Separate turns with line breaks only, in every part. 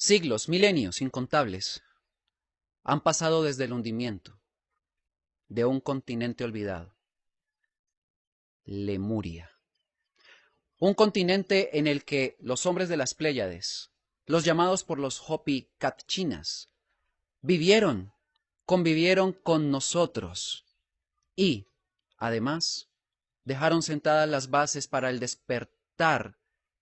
Siglos, milenios incontables han pasado desde el hundimiento de un continente olvidado, Lemuria. Un continente en el que los hombres de las Pléyades, los llamados por los Hopi Catchinas, convivieron con nosotros y, además, dejaron sentadas las bases para el despertar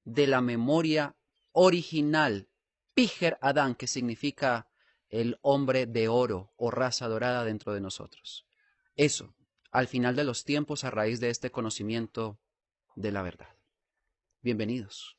de la memoria original, Pijer Adán, que significa el hombre de oro o raza dorada dentro de nosotros. Eso, al final de los tiempos, a raíz de este conocimiento de la verdad. Bienvenidos.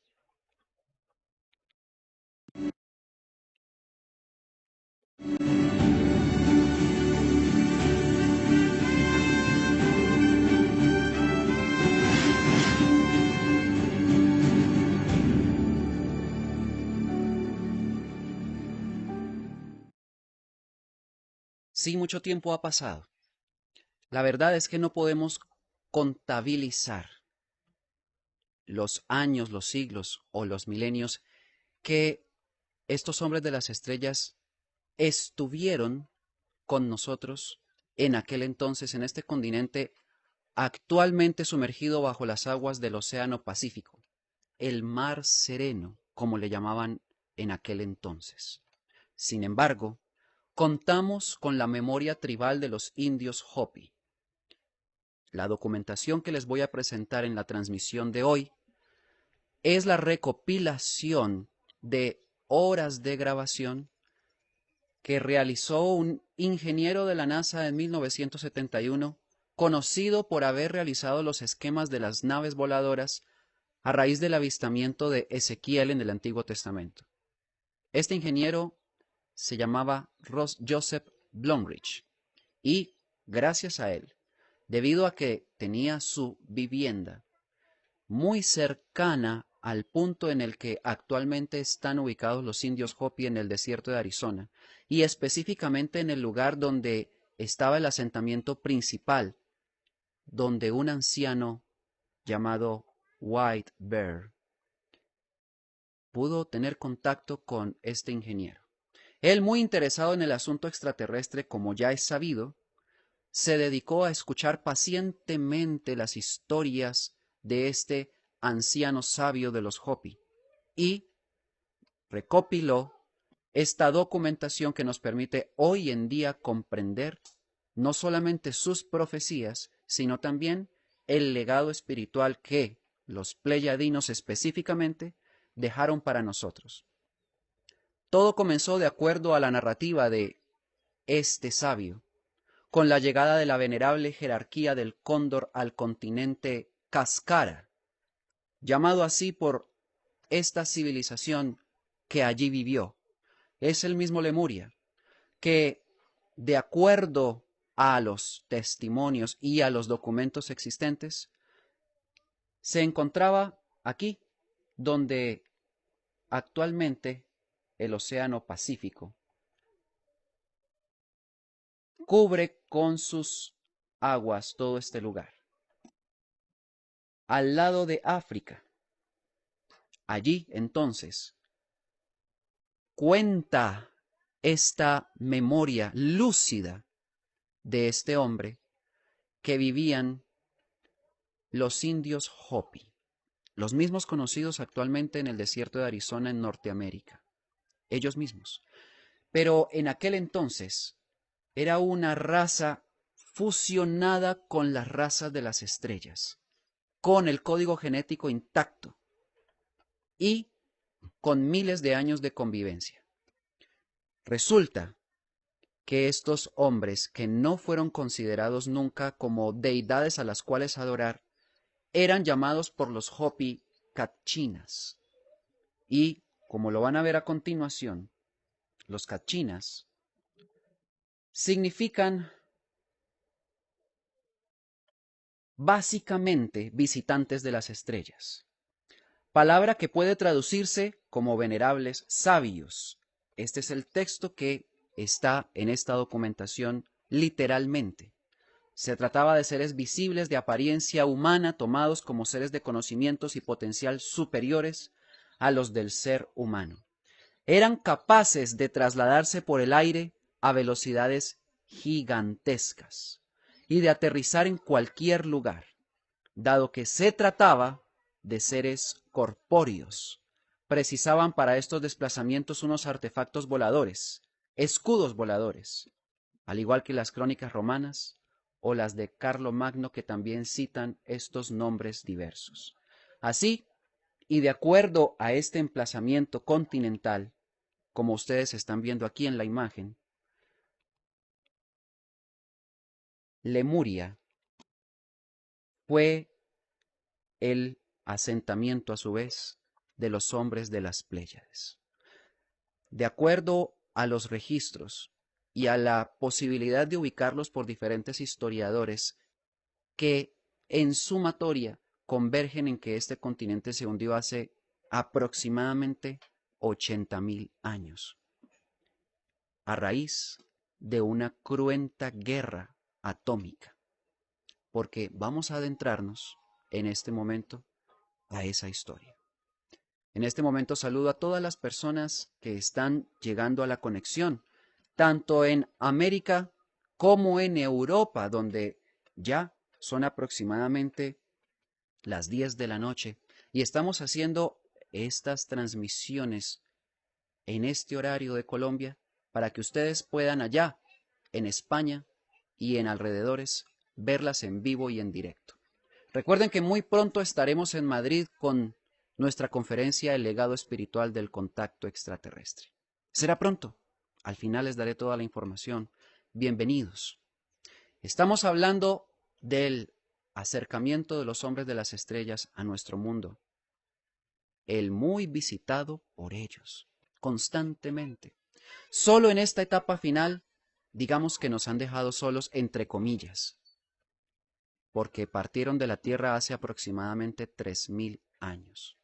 Sí, mucho tiempo ha pasado. La verdad es que no podemos contabilizar los años, los siglos o los milenios que estos hombres de las estrellas estuvieron con nosotros en aquel entonces en este continente actualmente sumergido bajo las aguas del Océano Pacífico, el Mar Sereno, como le llamaban en aquel entonces. Sin embargo, contamos con la memoria tribal de los indios Hopi. La documentación que les voy a presentar en la transmisión de hoy es la recopilación de horas de grabación que realizó un ingeniero de la NASA en 1971, conocido por haber realizado los esquemas de las naves voladoras a raíz del avistamiento de Ezequiel en el Antiguo Testamento. Este ingeniero se llamaba Joseph Blomrich y, gracias a él, debido a que tenía su vivienda muy cercana al punto en el que actualmente están ubicados los indios Hopi en el desierto de Arizona, y específicamente en el lugar donde estaba el asentamiento principal, donde un anciano llamado White Bear pudo tener contacto con este ingeniero. Él, muy interesado en el asunto extraterrestre, como ya es sabido, se dedicó a escuchar pacientemente las historias de este anciano sabio de los Hopi y recopiló esta documentación que nos permite hoy en día comprender no solamente sus profecías, sino también el legado espiritual que los pleyadinos específicamente dejaron para nosotros. Todo comenzó de acuerdo a la narrativa de este sabio, con la llegada de la venerable jerarquía del cóndor al continente Cascara, llamado así por esta civilización que allí vivió. Es el mismo Lemuria, que de acuerdo a los testimonios y a los documentos existentes, se encontraba aquí, donde actualmente el Océano Pacífico cubre con sus aguas todo este lugar. Al lado de África. Allí, entonces, cuenta esta memoria lúcida de este hombre que vivían los indios Hopi, los mismos conocidos actualmente en el desierto de Arizona en Norteamérica, ellos mismos. Pero en aquel entonces era una raza fusionada con las razas de las estrellas, con el código genético intacto y con miles de años de convivencia. Resulta que estos hombres, que no fueron considerados nunca como deidades a las cuales adorar, eran llamados por los Hopi Catchinas. Y, como lo van a ver a continuación, los Catchinas significan básicamente visitantes de las estrellas, palabra que puede traducirse como venerables sabios. Este es el texto que está en esta documentación literalmente. Se trataba de seres visibles de apariencia humana, tomados como seres de conocimientos y potencial superiores a los del ser humano. eran capaces de trasladarse por el aire a velocidades gigantescas y de aterrizar en cualquier lugar, dado que se trataba de seres corpóreos. Precisaban para estos desplazamientos unos artefactos voladores, escudos voladores, al igual que las crónicas romanas o las de Carlomagno, que también citan estos nombres diversos. Así, y de acuerdo a este emplazamiento continental, como ustedes están viendo aquí en la imagen, Lemuria fue el asentamiento a su vez de los hombres de las Pléyades. De acuerdo a los registros y a la posibilidad de ubicarlos por diferentes historiadores que en sumatoria convergen en que este continente se hundió hace aproximadamente 80.000 años, a raíz de una cruenta guerra atómica, porque vamos a adentrarnos en este momento a esa historia. En este momento saludo a todas las personas que están llegando a la conexión, tanto en América como en Europa, donde ya son aproximadamente las 10 de la noche y estamos haciendo estas transmisiones en este horario de Colombia para que ustedes puedan allá, en España y en alrededores, verlas en vivo y en directo. Recuerden que muy pronto estaremos en Madrid con nuestra conferencia El legado espiritual del contacto extraterrestre. Será pronto. Al final les daré toda la información. Bienvenidos. Estamos hablando del acercamiento de los hombres de las estrellas a nuestro mundo, el muy visitado por ellos, constantemente. Solo en esta etapa final, digamos que nos han dejado solos entre comillas, porque partieron de la Tierra hace aproximadamente 3.000 años,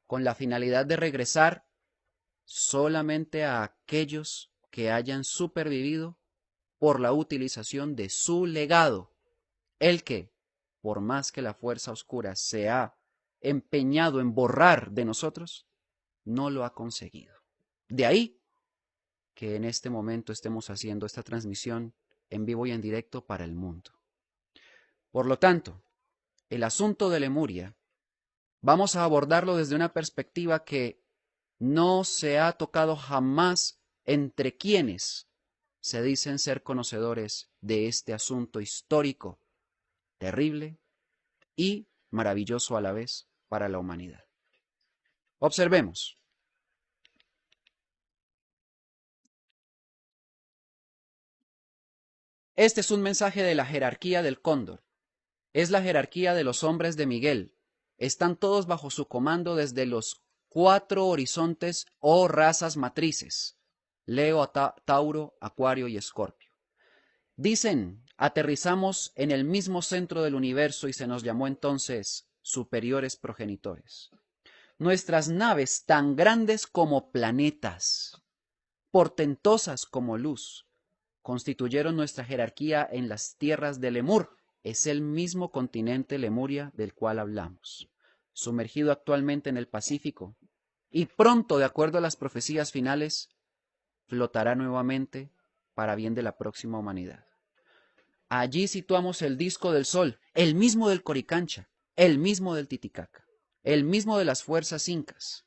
con la finalidad de regresar solamente a aquellos que hayan supervivido por la utilización de su legado, el que, por más que la fuerza oscura se ha empeñado en borrar de nosotros, no lo ha conseguido. De ahí que en este momento estemos haciendo esta transmisión en vivo y en directo para el mundo. Por lo tanto, el asunto de Lemuria vamos a abordarlo desde una perspectiva que no se ha tocado jamás entre quienes se dicen ser conocedores de este asunto histórico, terrible y maravilloso a la vez para la humanidad. Observemos. Este es un mensaje de la jerarquía del cóndor. Es la jerarquía de los hombres de Miguel. Están todos bajo su comando desde los 4 horizontes o razas matrices: Leo, Tauro, Acuario y Escorpio. Dicen, aterrizamos en el mismo centro del universo y se nos llamó entonces superiores progenitores. Nuestras naves, tan grandes como planetas, portentosas como luz, constituyeron nuestra jerarquía en las tierras de Lemur. Es el mismo continente Lemuria del cual hablamos, sumergido actualmente en el Pacífico, y pronto, de acuerdo a las profecías finales, flotará nuevamente para bien de la próxima humanidad. Allí situamos el disco del Sol, el mismo del Coricancha, el mismo del Titicaca, el mismo de las fuerzas incas,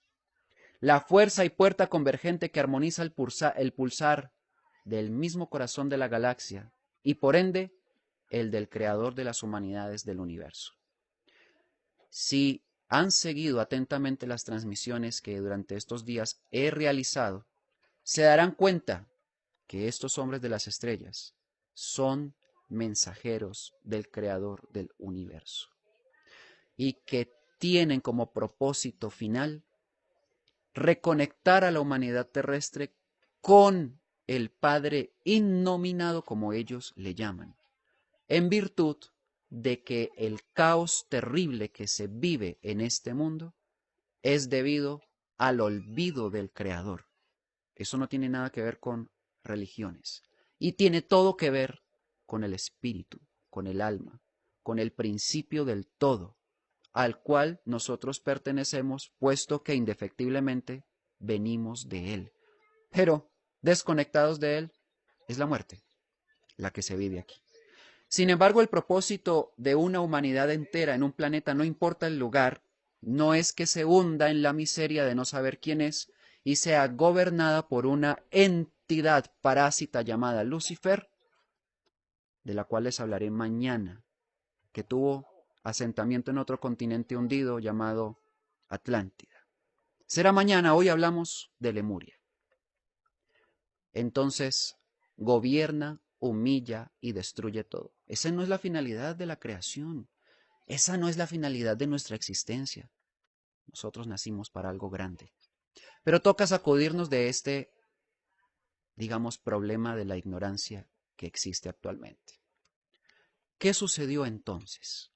la fuerza y puerta convergente que armoniza el pulsar del mismo corazón de la galaxia y por ende el del creador de las humanidades del universo. Si han seguido atentamente las transmisiones que durante estos días he realizado, se darán cuenta que estos hombres de las estrellas son mensajeros del creador del universo y que tienen como propósito final reconectar a la humanidad terrestre con el Padre innominado, como ellos le llaman, en virtud de que el caos terrible que se vive en este mundo es debido al olvido del Creador. Eso no tiene nada que ver con religiones y tiene todo que ver con el espíritu, con el alma, con el principio del todo, al cual nosotros pertenecemos, puesto que indefectiblemente venimos de Él. Pero desconectados de Él es la muerte, la que se vive aquí. Sin embargo, el propósito de una humanidad entera en un planeta, no importa el lugar, no es que se hunda en la miseria de no saber quién es y sea gobernada por una entidad parásita llamada Lucifer, de la cual les hablaré mañana, que tuvo asentamiento en otro continente hundido llamado Atlántida. Será mañana, hoy hablamos de Lemuria. Entonces, gobierna, humilla y destruye todo. Esa no es la finalidad de la creación. Esa no es la finalidad de nuestra existencia. Nosotros nacimos para algo grande. Pero toca sacudirnos de este, digamos, problema de la ignorancia que existe actualmente. ¿Qué sucedió entonces?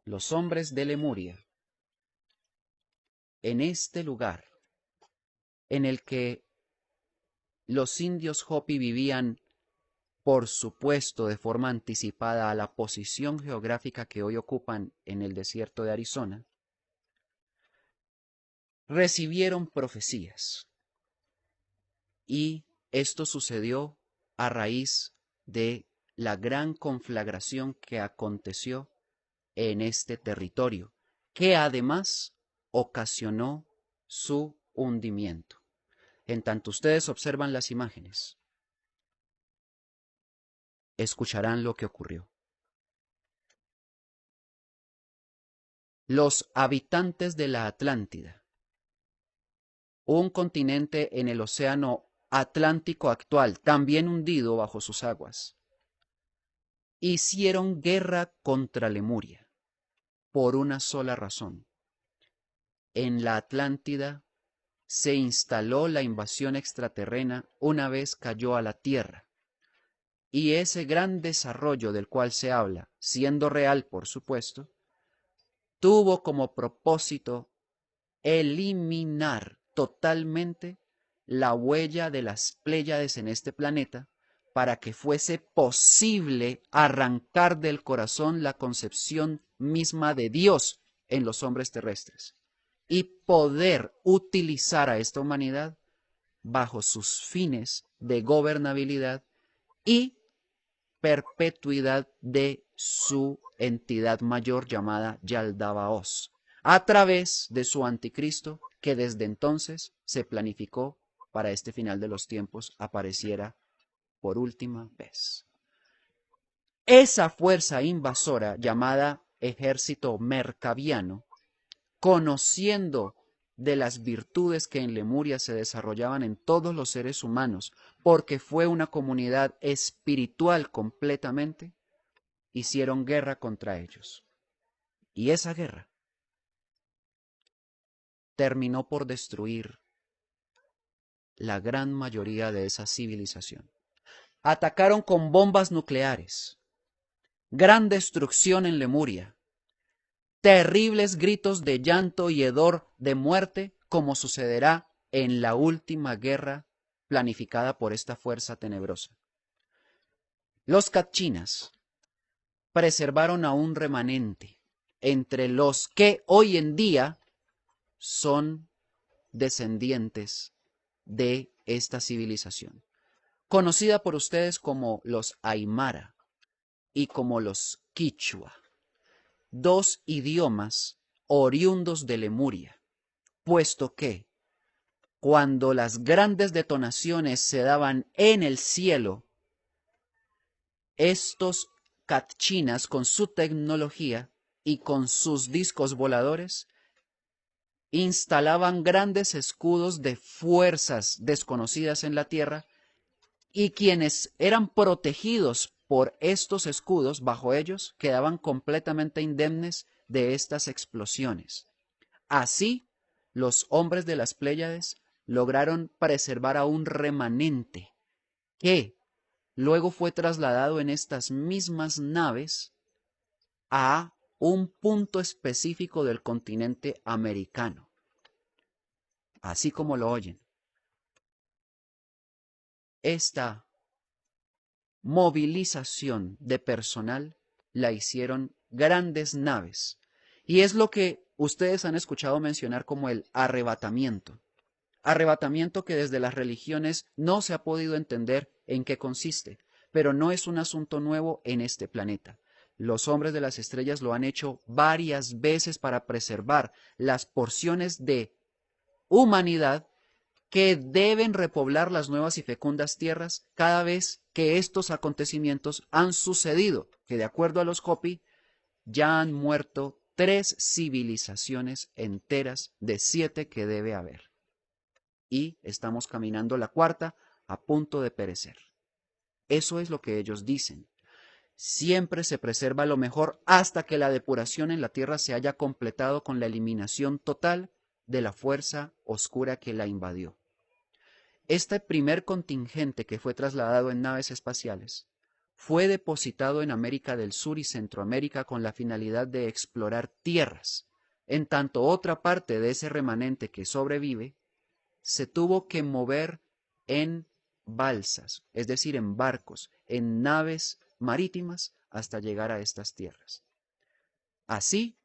Los hombres de Lemuria, en este lugar en el que los indios Hopi vivían, por supuesto, de forma anticipada a la posición geográfica que hoy ocupan en el desierto de Arizona, recibieron profecías. Y esto sucedió a raíz de la gran conflagración que aconteció en este territorio, que además ocasionó su hundimiento. En tanto ustedes observan las imágenes, escucharán lo que ocurrió. Los habitantes de la Atlántida, un continente en el océano Atlántico actual, también hundido bajo sus aguas, hicieron guerra contra Lemuria por una sola razón. En la Atlántida se instaló la invasión extraterrena una vez cayó a la Tierra. Y ese gran desarrollo del cual se habla, siendo real por supuesto, tuvo como propósito eliminar totalmente la huella de las Pléyades en este planeta para que fuese posible arrancar del corazón la concepción misma de Dios en los hombres terrestres y poder utilizar a esta humanidad bajo sus fines de gobernabilidad y perpetuidad de su entidad mayor llamada Yaldabaoth, a través de su anticristo que desde entonces se planificó para este final de los tiempos apareciera por última vez. Esa fuerza invasora llamada ejército mercaviano, conociendo de las virtudes que en Lemuria se desarrollaban en todos los seres humanos, porque fue una comunidad espiritual completamente, hicieron guerra contra ellos. Y esa guerra terminó por destruir la gran mayoría de esa civilización. Atacaron con bombas nucleares, gran destrucción en Lemuria, terribles gritos de llanto y hedor de muerte, como sucederá en la última guerra planificada por esta fuerza tenebrosa. Los Kaqchinas preservaron a un remanente entre los que hoy en día son descendientes de esta civilización, conocida por ustedes como los Aymara y como los Quichua, dos idiomas oriundos de Lemuria, puesto que cuando las grandes detonaciones se daban en el cielo, estos Kaqchinas con su tecnología y con sus discos voladores instalaban grandes escudos de fuerzas desconocidas en la tierra y quienes eran protegidos por estos escudos bajo ellos quedaban completamente indemnes de estas explosiones. Así, los hombres de las Pléyades lograron preservar a un remanente que luego fue trasladado en estas mismas naves a un punto específico del continente americano. Así como lo oyen. Esta movilización de personal la hicieron grandes naves. Y es lo que ustedes han escuchado mencionar como el arrebatamiento. Arrebatamiento que desde las religiones no se ha podido entender en qué consiste, pero no es un asunto nuevo en este planeta. Los hombres de las estrellas lo han hecho varias veces para preservar las porciones de humanidad que deben repoblar las nuevas y fecundas tierras cada vez que estos acontecimientos han sucedido, que de acuerdo a los Hopi ya han muerto 3 civilizaciones enteras de 7 que debe haber. Y estamos caminando la cuarta a punto de perecer. Eso es lo que ellos dicen. Siempre se preserva lo mejor hasta que la depuración en la tierra se haya completado con la eliminación total de la fuerza oscura que la invadió. Este primer contingente que fue trasladado en naves espaciales fue depositado en América del Sur y Centroamérica con la finalidad de explorar tierras, en tanto otra parte de ese remanente que sobrevive se tuvo que mover en balsas, es decir, en barcos, en naves marítimas hasta llegar a estas tierras. Así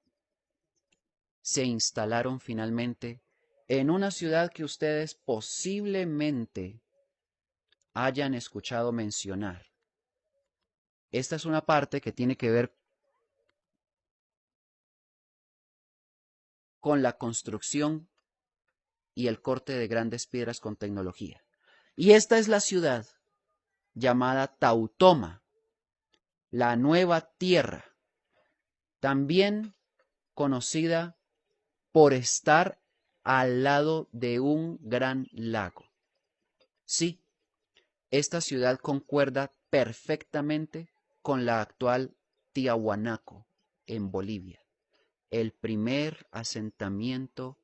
se instalaron finalmente en una ciudad que ustedes posiblemente hayan escuchado mencionar. Esta es una parte que tiene que ver con la construcción y el corte de grandes piedras con tecnología. Y esta es la ciudad llamada Tautoma, la nueva tierra, también conocida por estar al lado de un gran lago. Sí, esta ciudad concuerda perfectamente con la actual Tiahuanaco, en Bolivia, el primer asentamiento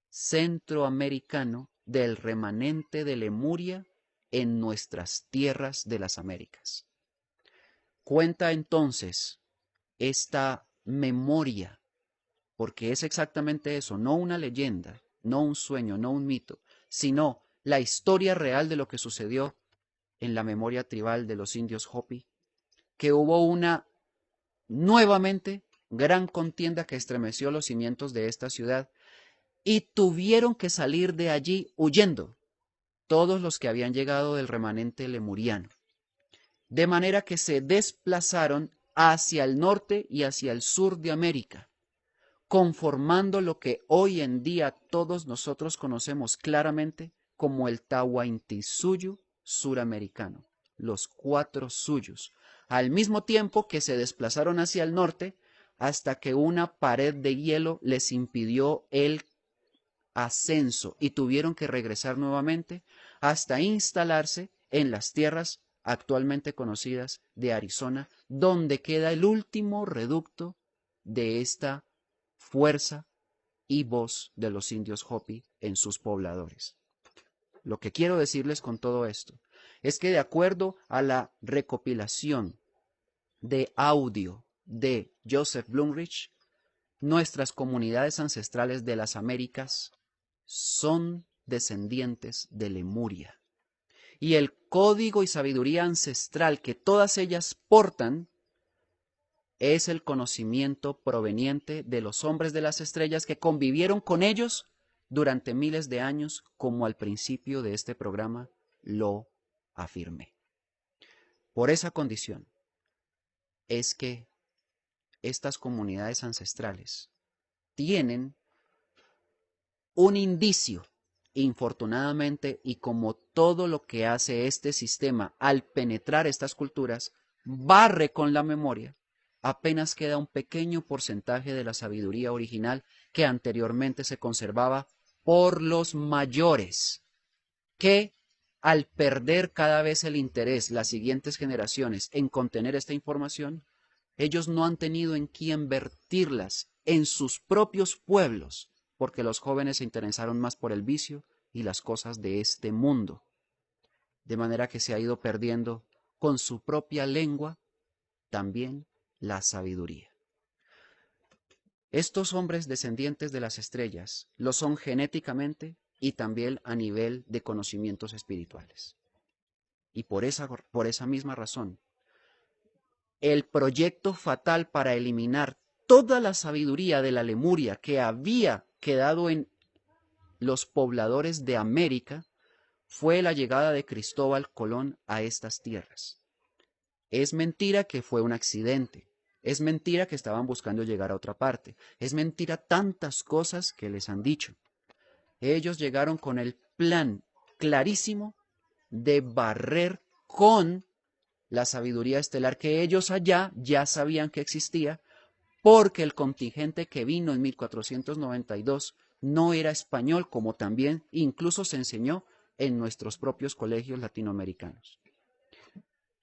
centroamericano del remanente de Lemuria en nuestras tierras de las Américas. Cuenta entonces esta memoria, porque es exactamente eso, no una leyenda, no un sueño, no un mito, sino la historia real de lo que sucedió en la memoria tribal de los indios Hopi, que hubo una nuevamente gran contienda que estremeció los cimientos de esta ciudad y tuvieron que salir de allí huyendo todos los que habían llegado del remanente lemuriano, de manera que se desplazaron hacia el norte y hacia el sur de América, conformando lo que hoy en día todos nosotros conocemos claramente como el Tahuantinsuyo suramericano, los 4 suyos, al mismo tiempo que se desplazaron hacia el norte hasta que una pared de hielo les impidió el ascenso y tuvieron que regresar nuevamente hasta instalarse en las tierras actualmente conocidas de Arizona, donde queda el último reducto de esta fuerza y voz de los indios Hopi en sus pobladores. Lo que quiero decirles con todo esto es que de acuerdo a la recopilación de audio de Joseph Blumrich, nuestras comunidades ancestrales de las Américas son descendientes de Lemuria. Y el código y sabiduría ancestral que todas ellas portan es el conocimiento proveniente de los hombres de las estrellas que convivieron con ellos durante miles de años, como al principio de este programa lo afirmé. Por esa condición es que estas comunidades ancestrales tienen un indicio, infortunadamente, y como todo lo que hace este sistema al penetrar estas culturas, barre con la memoria, apenas queda un pequeño porcentaje de la sabiduría original que anteriormente se conservaba por los mayores, que al perder cada vez el interés las siguientes generaciones en contener esta información, ellos no han tenido en quién vertirlas en sus propios pueblos, porque los jóvenes se interesaron más por el vicio y las cosas de este mundo. De manera que se ha ido perdiendo con su propia lengua también la sabiduría. Estos hombres descendientes de las estrellas lo son genéticamente y también a nivel de conocimientos espirituales. Y por esa misma razón, el proyecto fatal para eliminar toda la sabiduría de la Lemuria que había quedado en los pobladores de América fue la llegada de Cristóbal Colón a estas tierras. Es mentira que fue un accidente. Es mentira que estaban buscando llegar a otra parte. Es mentira tantas cosas que les han dicho. Ellos llegaron con el plan clarísimo de barrer con la sabiduría estelar que ellos allá ya sabían que existía, porque el contingente que vino en 1492 no era español, como también incluso se enseñó en nuestros propios colegios latinoamericanos.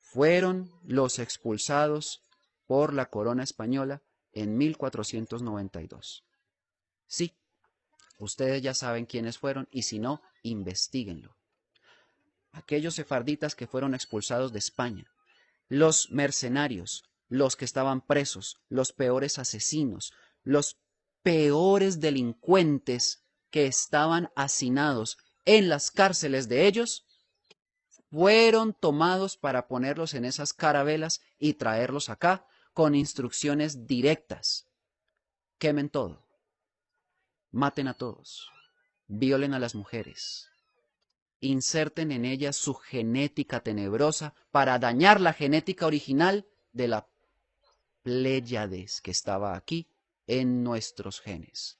Fueron los expulsados por la corona española en 1492. Sí, ustedes ya saben quiénes fueron y si no, investíguenlo. Aquellos sefarditas que fueron expulsados de España, los mercenarios, los que estaban presos, los peores asesinos, los peores delincuentes que estaban hacinados en las cárceles de ellos, fueron tomados para ponerlos en esas carabelas y traerlos acá con instrucciones directas. Quemen todo, maten a todos, violen a las mujeres, inserten en ellas su genética tenebrosa para dañar la genética original de la Pléyades que estaba aquí en nuestros genes.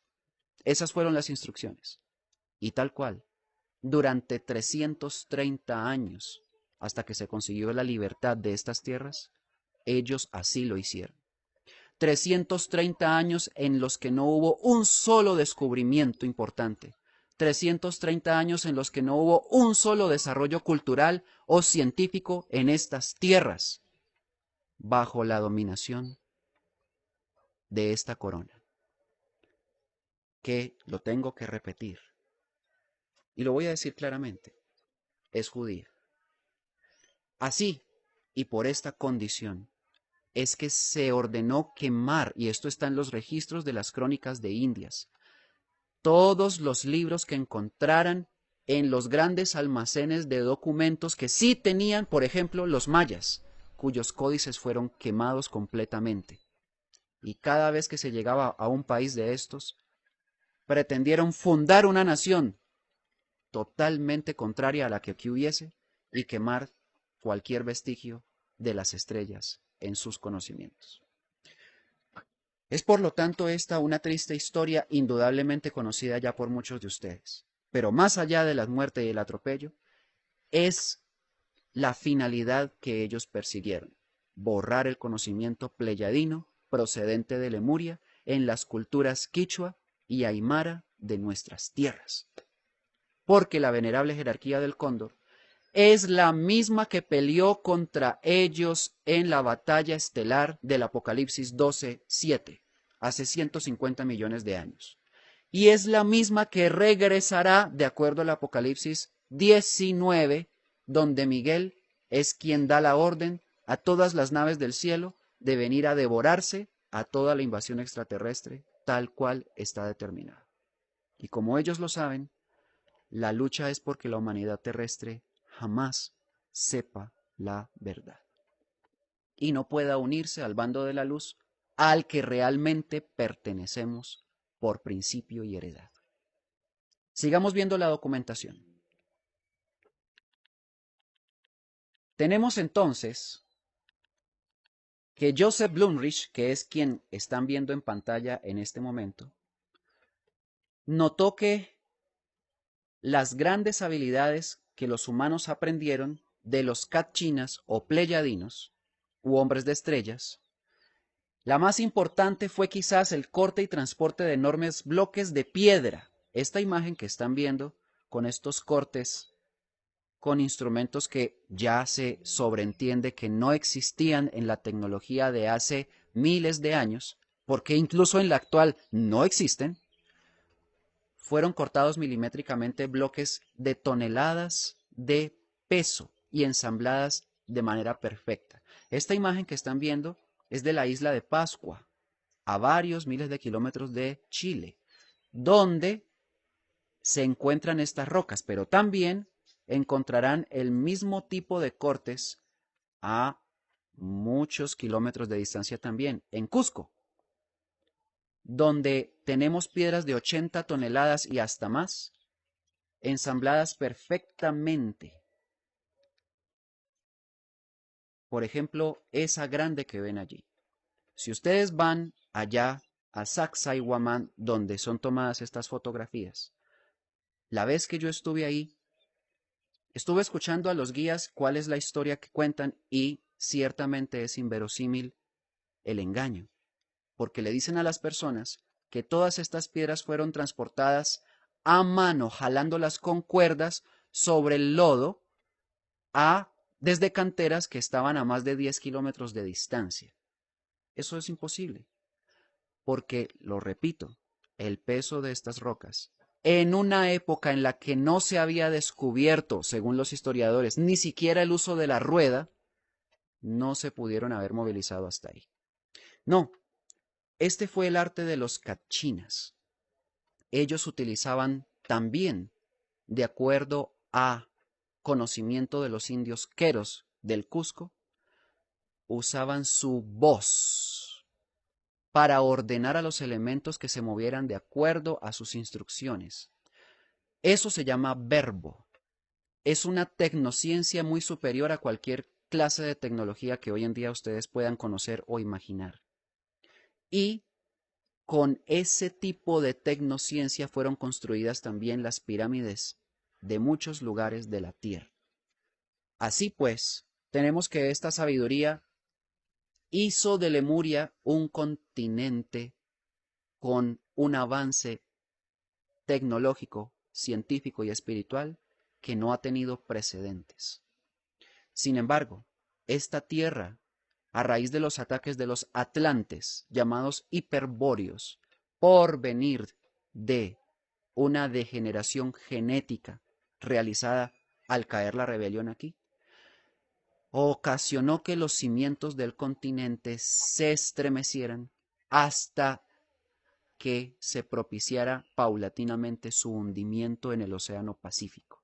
Esas fueron las instrucciones. Y tal cual, durante 330 años, hasta que se consiguió la libertad de estas tierras, ellos así lo hicieron. 330 años en los que no hubo un solo descubrimiento importante. 330 años en los que no hubo un solo desarrollo cultural o científico en estas tierras, bajo la dominación de esta corona, que lo tengo que repetir, y lo voy a decir claramente, es judía. Así, y por esta condición, es que se ordenó quemar, y esto está en los registros de las crónicas de Indias, todos los libros que encontraran en los grandes almacenes de documentos que sí tenían, por ejemplo, los mayas, cuyos códices fueron quemados completamente. Y cada vez que se llegaba a un país de estos, pretendieron fundar una nación totalmente contraria a la que aquí hubiese y quemar cualquier vestigio de las estrellas en sus conocimientos. Es por lo tanto esta una triste historia indudablemente conocida ya por muchos de ustedes. Pero más allá de la muerte y el atropello, es la finalidad que ellos persiguieron: borrar el conocimiento pleyadino procedente de Lemuria en las culturas quichua y aymara de nuestras tierras. Porque la venerable jerarquía del cóndor es la misma que peleó contra ellos en la batalla estelar del Apocalipsis 12:7, hace 150 millones de años. Y es la misma que regresará, de acuerdo al Apocalipsis 19, donde Miguel es quien da la orden a todas las naves del cielo de venir a devorarse a toda la invasión extraterrestre, tal cual está determinada. Y como ellos lo saben, la lucha es porque la humanidad terrestre jamás sepa la verdad y no pueda unirse al bando de la luz al que realmente pertenecemos por principio y heredad. Sigamos viendo la documentación. Tenemos entonces que Joseph Blumrich, que es quien están viendo en pantalla en este momento, notó que las grandes habilidades que los humanos aprendieron de los Katchinas o pleyadinos, u hombres de estrellas, la más importante fue quizás el corte y transporte de enormes bloques de piedra. Esta imagen que están viendo con estos cortes con instrumentos que ya se sobreentiende que no existían en la tecnología de hace miles de años, porque incluso en la actual no existen, fueron cortados milimétricamente bloques de toneladas de peso y ensambladas de manera perfecta. Esta imagen que están viendo es de la isla de Pascua, a varios miles de kilómetros de Chile, donde se encuentran estas rocas, pero también encontrarán el mismo tipo de cortes a muchos kilómetros de distancia también, en Cusco, donde tenemos piedras de 80 toneladas y hasta más, ensambladas perfectamente. Por ejemplo, esa grande que ven allí. Si ustedes van allá a Sacsayhuamán, donde son tomadas estas fotografías, la vez que yo estuve ahí, estuve escuchando a los guías cuál es la historia que cuentan y ciertamente es inverosímil el engaño, porque le dicen a las personas que todas estas piedras fueron transportadas a mano, jalándolas con cuerdas sobre el lodo desde canteras que estaban a más de 10 kilómetros de distancia. Eso es imposible, porque, lo repito, el peso de estas rocas, en una época en la que no se había descubierto, según los historiadores, ni siquiera el uso de la rueda, no se pudieron haber movilizado hasta ahí. No, este fue el arte de los cachinas. Ellos utilizaban también, de acuerdo a conocimiento de los indios queros del Cusco, usaban su voz para ordenar a los elementos que se movieran de acuerdo a sus instrucciones. Eso se llama verbo. Es una tecnociencia muy superior a cualquier clase de tecnología que hoy en día ustedes puedan conocer o imaginar. Y con ese tipo de tecnociencia fueron construidas también las pirámides de muchos lugares de la Tierra. Así pues, tenemos que esta sabiduría hizo de Lemuria un continente con un avance tecnológico, científico y espiritual que no ha tenido precedentes. Sin embargo, esta tierra, a raíz de los ataques de los atlantes, llamados hiperbóreos, por venir de una degeneración genética realizada al caer la rebelión aquí, ocasionó que los cimientos del continente se estremecieran hasta que se propiciara paulatinamente su hundimiento en el Océano Pacífico.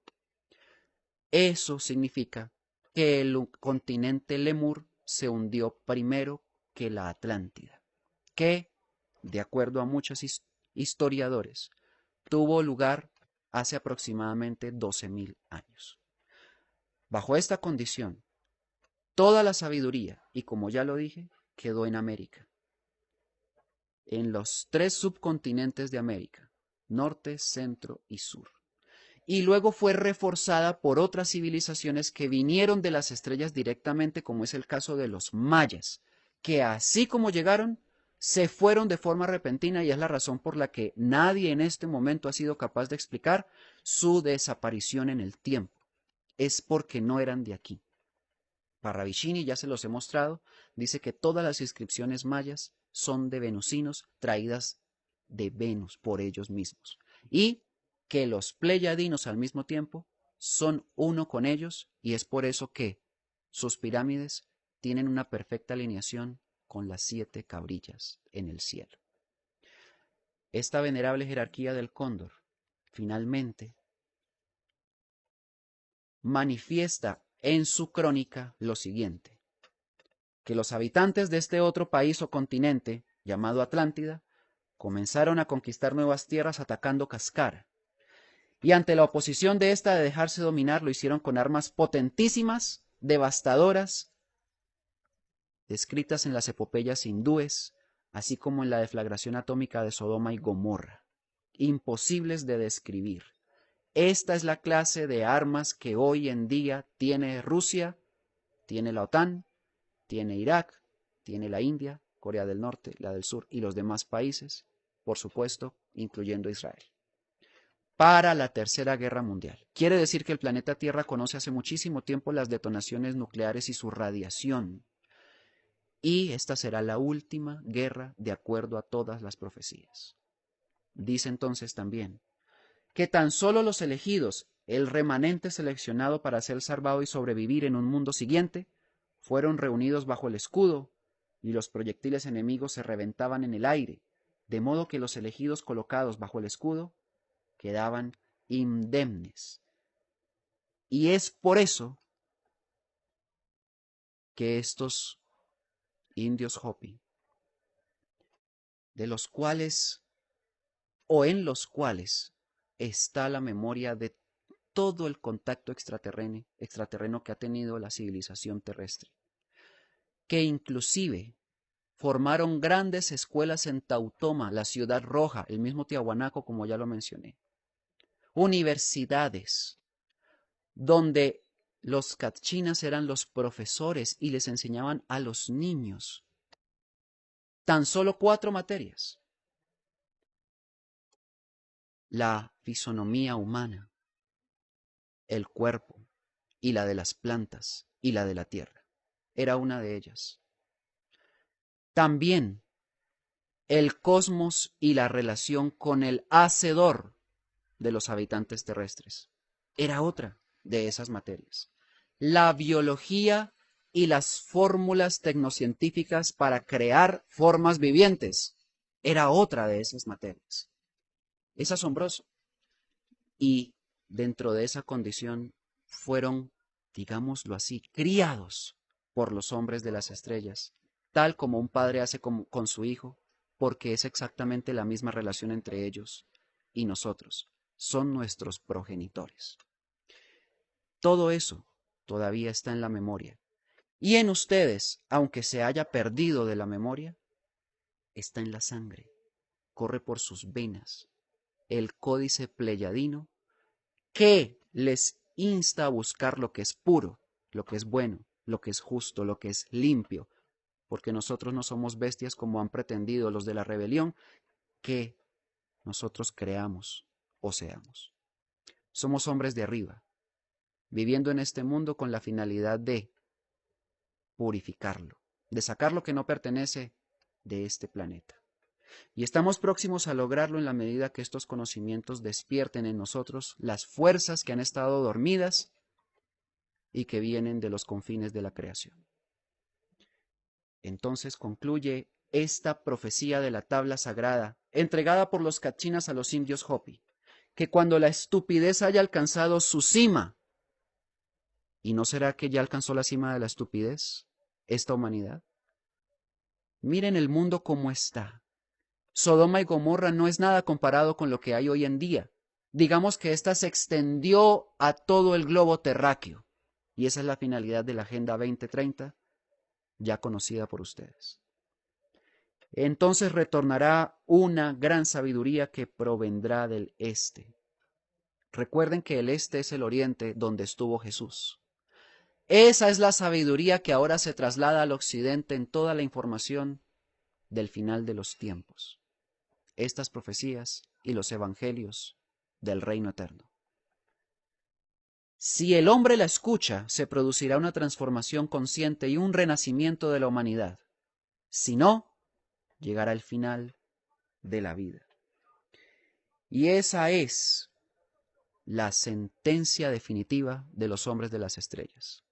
Eso significa que el continente Lemur se hundió primero que la Atlántida, que, de acuerdo a muchos historiadores, tuvo lugar hace aproximadamente 12.000 años. Bajo esta condición, toda la sabiduría, y como ya lo dije, quedó en América, en los 3 subcontinentes de América, norte, centro y sur. Y luego fue reforzada por otras civilizaciones que vinieron de las estrellas directamente, como es el caso de los mayas, que así como llegaron, se fueron de forma repentina y es la razón por la que nadie en este momento ha sido capaz de explicar su desaparición en el tiempo. Es porque no eran de aquí. Parravicini, ya se los he mostrado, dice que todas las inscripciones mayas son de venusinos traídas de Venus por ellos mismos. Y que los pleyadinos al mismo tiempo son uno con ellos y es por eso que sus pirámides tienen una perfecta alineación con las 7 cabrillas en el cielo. Esta venerable jerarquía del cóndor, finalmente, manifiesta en su crónica lo siguiente: que los habitantes de este otro país o continente, llamado Atlántida, comenzaron a conquistar nuevas tierras atacando Cascara, y ante la oposición de esta de dejarse dominar lo hicieron con armas potentísimas, devastadoras, descritas en las epopeyas hindúes, así como en la deflagración atómica de Sodoma y Gomorra, imposibles de describir. Esta es la clase de armas que hoy en día tiene Rusia, tiene la OTAN, tiene Irak, tiene la India, Corea del Norte, la del Sur y los demás países, por supuesto, incluyendo Israel, para la Tercera Guerra Mundial. Quiere decir que el planeta Tierra conoce hace muchísimo tiempo las detonaciones nucleares y su radiación. Y esta será la última guerra de acuerdo a todas las profecías. Dice entonces también que tan solo los elegidos, el remanente seleccionado para ser salvado y sobrevivir en un mundo siguiente, fueron reunidos bajo el escudo y los proyectiles enemigos se reventaban en el aire, de modo que los elegidos colocados bajo el escudo quedaban indemnes. Y es por eso que estos indios Hopi, de los cuales o en los cuales está la memoria de todo el contacto extraterreno que ha tenido la civilización terrestre, que inclusive formaron grandes escuelas en Tautoma, la Ciudad Roja, el mismo Tiahuanaco, como ya lo mencioné, universidades, donde los cachinas eran los profesores y les enseñaban a los niños tan solo 4 materias: la fisonomía humana, el cuerpo, y la de las plantas, y la de la tierra. Era una de ellas. También el cosmos y la relación con el hacedor de los habitantes terrestres. Era otra de esas materias. La biología y las fórmulas tecnocientíficas para crear formas vivientes. Era otra de esas materias. Es asombroso. Y dentro de esa condición fueron, digámoslo así, criados por los hombres de las estrellas, tal como un padre hace con su hijo, porque es exactamente la misma relación entre ellos y nosotros. Son nuestros progenitores. Todo eso todavía está en la memoria. Y en ustedes, aunque se haya perdido de la memoria, está en la sangre, corre por sus venas, el códice pleyadino que les insta a buscar lo que es puro, lo que es bueno, lo que es justo, lo que es limpio, porque nosotros no somos bestias como han pretendido los de la rebelión, que nosotros creamos o seamos. Somos hombres de arriba, viviendo en este mundo con la finalidad de purificarlo, de sacar lo que no pertenece de este planeta. Y estamos próximos a lograrlo en la medida que estos conocimientos despierten en nosotros las fuerzas que han estado dormidas y que vienen de los confines de la creación. Entonces concluye esta profecía de la tabla sagrada, entregada por los cachinas a los indios Hopi, que cuando la estupidez haya alcanzado su cima, ¿y no será que ya alcanzó la cima de la estupidez esta humanidad? Miren el mundo como está. Sodoma y Gomorra no es nada comparado con lo que hay hoy en día. Digamos que ésta se extendió a todo el globo terráqueo. Y esa es la finalidad de la Agenda 2030, ya conocida por ustedes. Entonces retornará una gran sabiduría que provendrá del este. Recuerden que el este es el oriente donde estuvo Jesús. Esa es la sabiduría que ahora se traslada al occidente en toda la información del final de los tiempos. Estas profecías y los evangelios del reino eterno. Si el hombre la escucha, se producirá una transformación consciente y un renacimiento de la humanidad. Si no, llegará el final de la vida. Y esa es la sentencia definitiva de los hombres de las estrellas.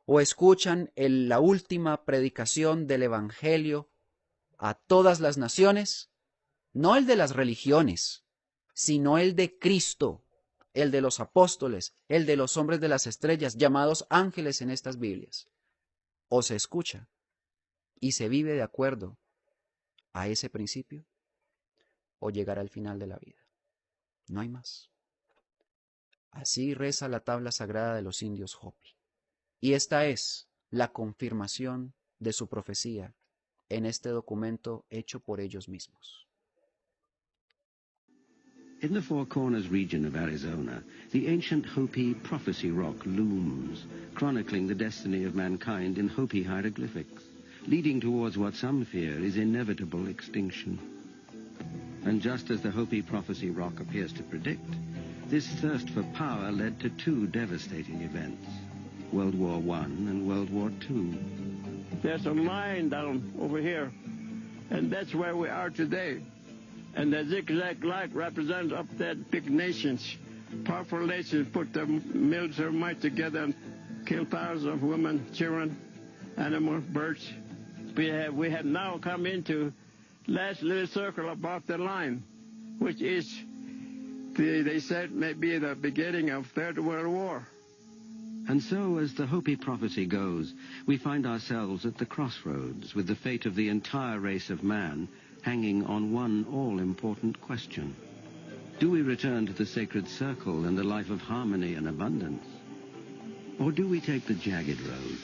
O escuchan la última predicación del evangelio a todas las naciones, no el de las religiones, sino el de Cristo, el de los apóstoles, el de los hombres de las estrellas, llamados ángeles en estas Biblias. O se escucha y se vive de acuerdo a ese principio, o llegará al final de la vida. No hay más. Así reza la tabla sagrada de los indios Hopi. Y esta es la confirmación de su profecía en este documento hecho por ellos mismos.
In the Four Corners region of Arizona, the ancient Hopi Prophecy Rock looms, chronicling the destiny of mankind in Hopi hieroglyphics, leading towards what some fear is inevitable extinction. And just as the Hopi Prophecy Rock appears to predict, this thirst for power led to 2 devastating events, World War I and World War II.
There's a line down over here, and that's where we are today. And the zigzag light represents up there big nations. Powerful nations put their military might together and kill thousands of women, children, animals, birds. We have now come into last little circle above the line, which is, they said, may be the beginning of Third World War.
And so, as the Hopi prophecy goes, we find ourselves at the crossroads with the fate of the entire race of man hanging on one all-important question. Do we return to the sacred circle and the life of harmony and abundance? Or do we take the jagged road,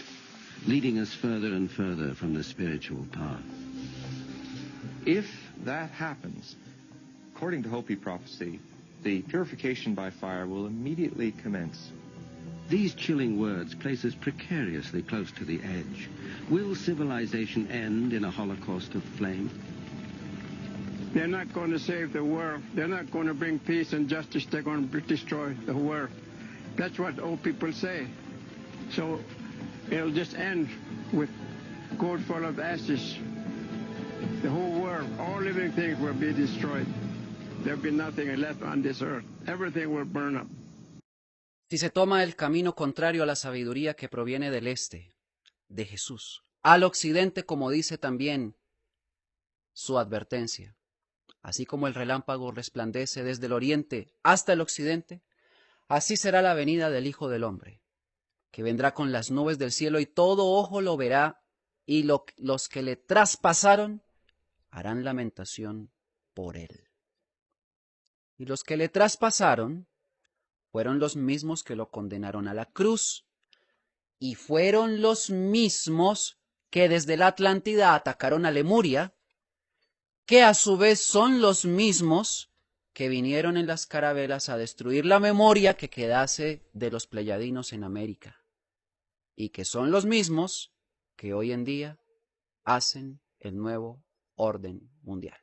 leading us further and further from the spiritual path?
If that happens, according to Hopi prophecy, the purification by fire will immediately commence.
These chilling words place us precariously close to the edge. Will civilization end in a holocaust of flame?
They're not going to save the world. They're not going to bring peace and justice. They're going to destroy the world. That's what old people say. So it'll just end with gold full of ashes. The whole world, all living things will be destroyed. There'll be nothing left on this earth. Everything will burn up.
Si se toma el camino contrario a la sabiduría que proviene del este, de Jesús, al occidente, como dice también su advertencia, así como el relámpago resplandece desde el oriente hasta el occidente, así será la venida del Hijo del Hombre, que vendrá con las nubes del cielo y todo ojo lo verá, y los que le traspasaron harán lamentación por él. Y los que le traspasaron fueron los mismos que lo condenaron a la cruz, y fueron los mismos que desde la Atlántida atacaron a Lemuria, que a su vez son los mismos que vinieron en las carabelas a destruir la memoria que quedase de los pleyadinos en América, y que son los mismos que hoy en día hacen el nuevo orden mundial.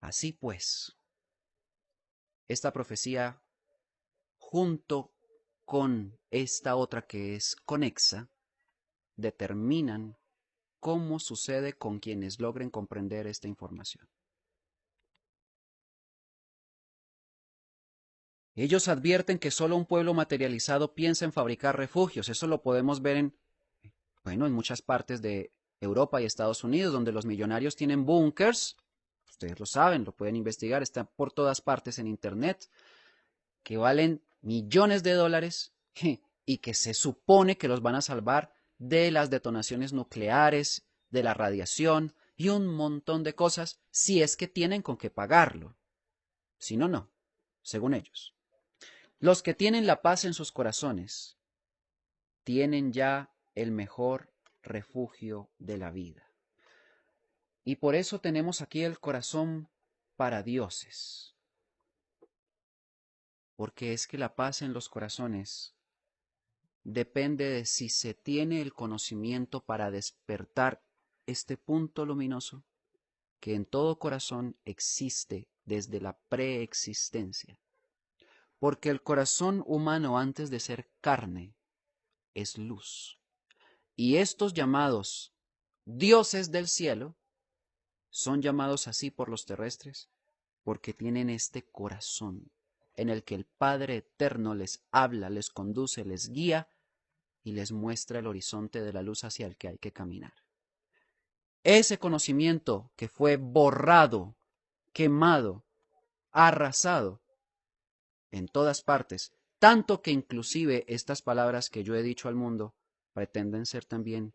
Así pues, esta profecía, junto con esta otra que es conexa, determinan cómo sucede con quienes logren comprender esta información. Ellos advierten que solo un pueblo materializado piensa en fabricar refugios. Eso lo podemos ver en muchas partes de Europa y Estados Unidos, donde los millonarios tienen búnkers. Ustedes lo saben, lo pueden investigar, está por todas partes en internet, que valen millones de dólares y que se supone que los van a salvar de las detonaciones nucleares, de la radiación y un montón de cosas, si es que tienen con qué pagarlo. Si no, no, según ellos. Los que tienen la paz en sus corazones tienen ya el mejor refugio de la vida. Y por eso tenemos aquí el corazón para dioses. Porque es que la paz en los corazones depende de si se tiene el conocimiento para despertar este punto luminoso que en todo corazón existe desde la preexistencia. Porque el corazón humano antes de ser carne es luz. Y estos llamados dioses del cielo son llamados así por los terrestres porque tienen este corazón en el que el Padre Eterno les habla, les conduce, les guía y les muestra el horizonte de la luz hacia el que hay que caminar. Ese conocimiento que fue borrado, quemado, arrasado en todas partes, tanto que inclusive estas palabras que yo he dicho al mundo pretenden ser también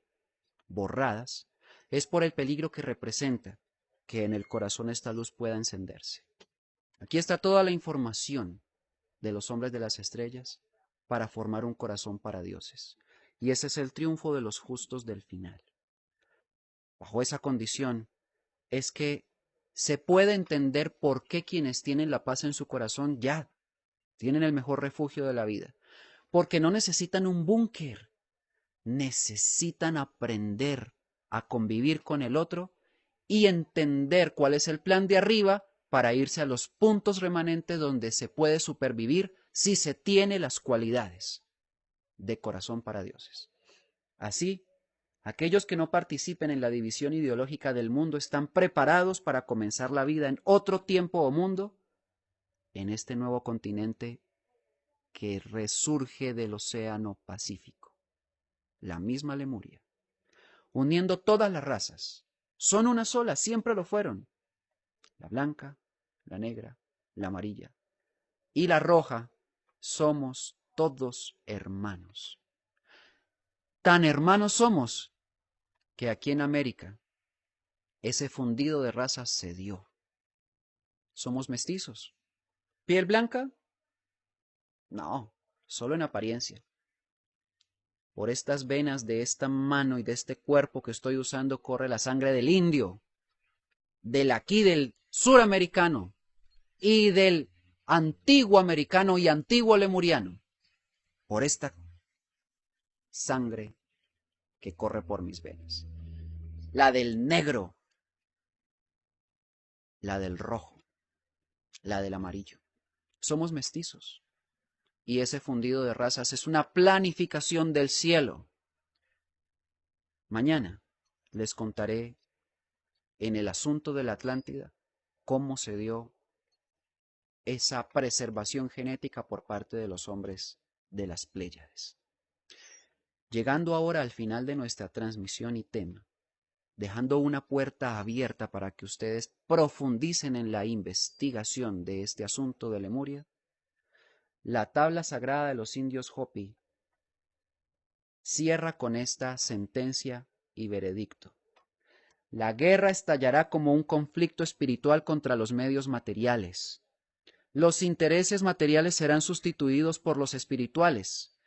borradas, es por el peligro que representa que en el corazón esta luz pueda encenderse. Aquí está toda la información de los hombres de las estrellas para formar un corazón para dioses. Y ese es el triunfo de los justos del final. Bajo esa condición es que se puede entender por qué quienes tienen la paz en su corazón ya tienen el mejor refugio de la vida. Porque no necesitan un búnker, necesitan aprender a convivir con el otro y entender cuál es el plan de arriba para irse a los puntos remanentes donde se puede supervivir si se tiene las cualidades de corazón para dioses. Así, aquellos que no participen en la división ideológica del mundo están preparados para comenzar la vida en otro tiempo o mundo, en este nuevo continente que resurge del océano Pacífico, la misma Lemuria, uniendo todas las razas. Son una sola, siempre lo fueron. La blanca, la negra, la amarilla y la roja, somos todos hermanos. Tan hermanos somos que aquí en América ese fundido de razas se dio. Somos mestizos. ¿Piel blanca? No, solo en apariencia. Por estas venas de esta mano y de este cuerpo que estoy usando corre la sangre del indio, del aquí del suramericano y del antiguo americano y antiguo lemuriano. Por esta sangre que corre por mis venas. La del negro, la del rojo, la del amarillo. Somos mestizos. Y ese fundido de razas es una planificación del cielo. Mañana les contaré en el asunto de la Atlántida cómo se dio esa preservación genética por parte de los hombres de las Pléyades. Llegando ahora al final de nuestra transmisión y tema, dejando una puerta abierta para que ustedes profundicen en la investigación de este asunto de Lemuria, la tabla sagrada de los indios Hopi cierra con esta sentencia y veredicto. La guerra estallará como un conflicto espiritual contra los medios materiales. Los intereses materiales serán sustituidos por los espirituales,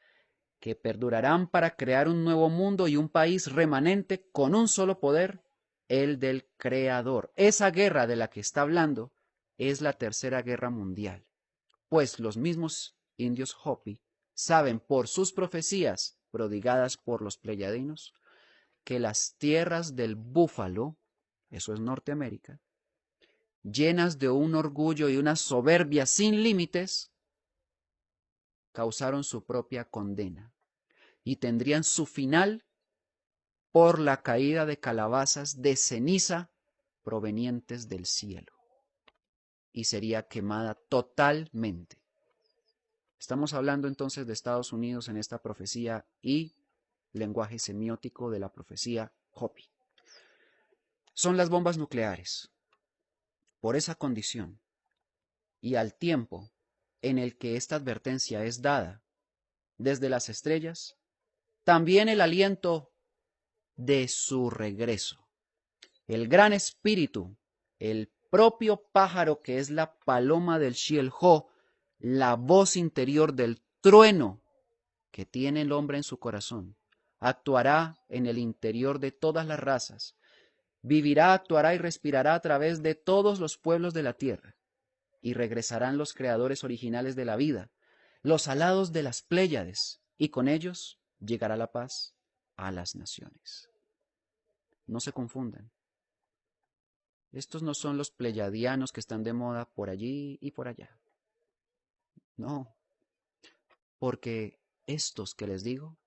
que perdurarán para crear un nuevo mundo y un país remanente con un solo poder, el del Creador. Esa guerra de la que está hablando es la Tercera Guerra Mundial, pues los mismos indios Hopi saben por sus profecías prodigadas por los pleyadinos que las tierras del búfalo, eso es Norteamérica, llenas de un orgullo y una soberbia sin límites, causaron su propia condena y tendrían su final por la caída de calabazas de ceniza provenientes del cielo y sería quemada totalmente. Estamos hablando entonces de Estados Unidos en esta profecía y lenguaje semiótico de la profecía Hopi. Son las bombas nucleares. Por esa condición y al tiempo en el que esta advertencia es dada desde las estrellas, también el aliento de su regreso. El gran espíritu, el propio pájaro que es la paloma del Xiel-Ho, la voz interior del trueno que tiene el hombre en su corazón, actuará en el interior de todas las razas, vivirá, actuará y respirará a través de todos los pueblos de la tierra, y regresarán los creadores originales de la vida, los alados de las Pléyades, y con ellos llegará la paz a las naciones. No se confundan. Estos no son los pleyadianos que están de moda por allí y por allá. No, porque estos que les digo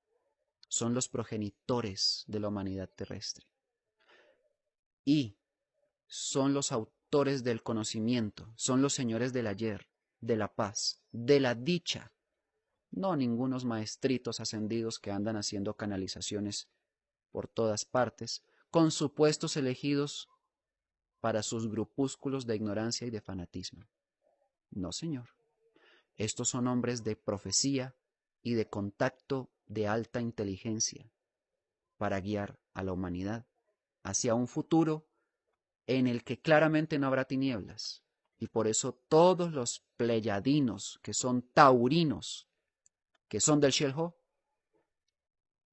son los progenitores de la humanidad terrestre y son los autores del conocimiento, son los señores del ayer, de la paz, de la dicha, no ningunos maestritos ascendidos que andan haciendo canalizaciones por todas partes con supuestos elegidos para sus grupúsculos de ignorancia y de fanatismo. No, señor. Estos son hombres de profecía y de contacto de alta inteligencia para guiar a la humanidad hacia un futuro en el que claramente no habrá tinieblas. Y por eso todos los pleyadinos que son taurinos, que son del Xiel-Ho,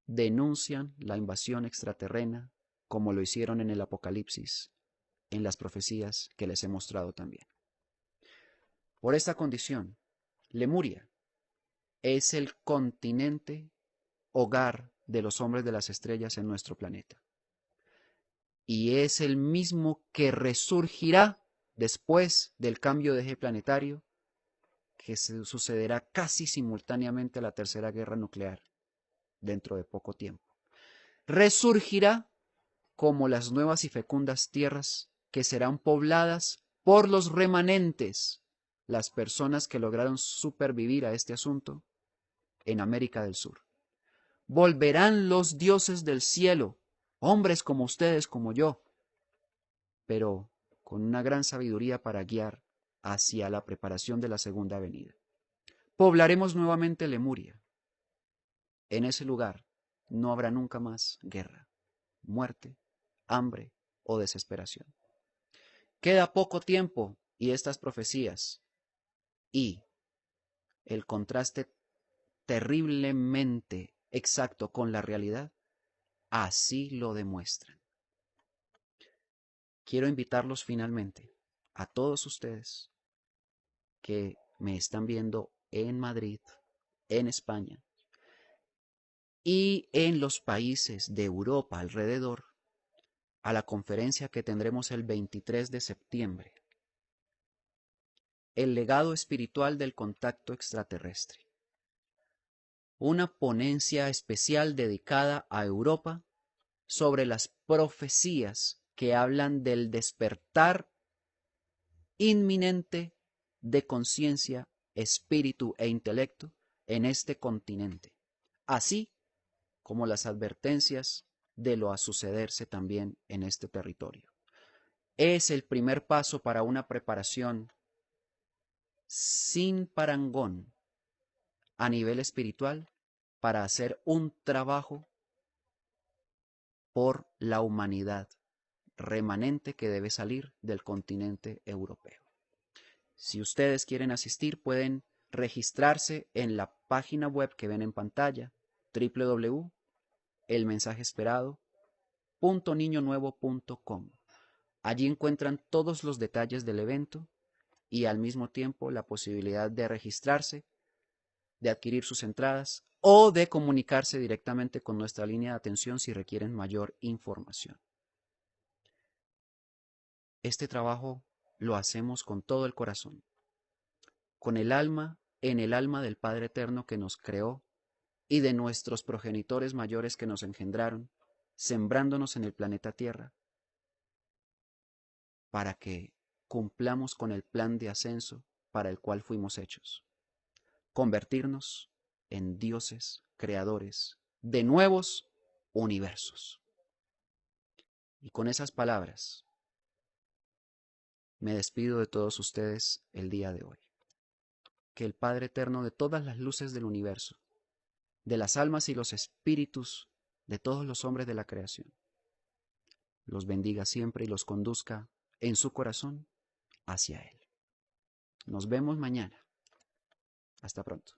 denuncian la invasión extraterrena como lo hicieron en el Apocalipsis, en las profecías que les he mostrado también. Por esta condición, Lemuria es el continente hogar de los hombres de las estrellas en nuestro planeta. Y es el mismo que resurgirá después del cambio de eje planetario que sucederá casi simultáneamente a la Tercera Guerra Nuclear dentro de poco tiempo. Resurgirá como las nuevas y fecundas tierras que serán pobladas por los remanentes, las personas que lograron supervivir a este asunto en América del Sur. Volverán los dioses del cielo, hombres como ustedes, como yo, pero con una gran sabiduría para guiar hacia la preparación de la segunda venida. Poblaremos nuevamente Lemuria. En ese lugar no habrá nunca más guerra, muerte, hambre o desesperación. Queda poco tiempo y estas profecías y el contraste terriblemente exacto con la realidad, así lo demuestran. Quiero invitarlos finalmente a todos ustedes que me están viendo en Madrid, en España y en los países de Europa alrededor, a la conferencia que tendremos el 23 de septiembre, El legado espiritual del contacto extraterrestre. Una ponencia especial dedicada a Europa sobre las profecías que hablan del despertar inminente de conciencia, espíritu e intelecto en este continente, así como las advertencias de lo a sucederse también en este territorio. Es el primer paso para una preparación sin parangón a nivel espiritual para hacer un trabajo por la humanidad remanente que debe salir del continente europeo. Si ustedes quieren asistir, pueden registrarse en la página web que ven en pantalla, www.elmensajesperado.niñonuevo.com. Allí encuentran todos los detalles del evento y al mismo tiempo la posibilidad de registrarse, de adquirir sus entradas o de comunicarse directamente con nuestra línea de atención si requieren mayor información. Este trabajo lo hacemos con todo el corazón, con el alma en el alma del Padre Eterno que nos creó y de nuestros progenitores mayores que nos engendraron, sembrándonos en el planeta Tierra, para que cumplamos con el plan de ascenso para el cual fuimos hechos. Convertirnos en dioses creadores de nuevos universos. Y con esas palabras me despido de todos ustedes el día de hoy. Que el Padre Eterno de todas las luces del universo, de las almas y los espíritus de todos los hombres de la creación, los bendiga siempre y los conduzca en su corazón hacia Él. Nos vemos mañana. Hasta pronto.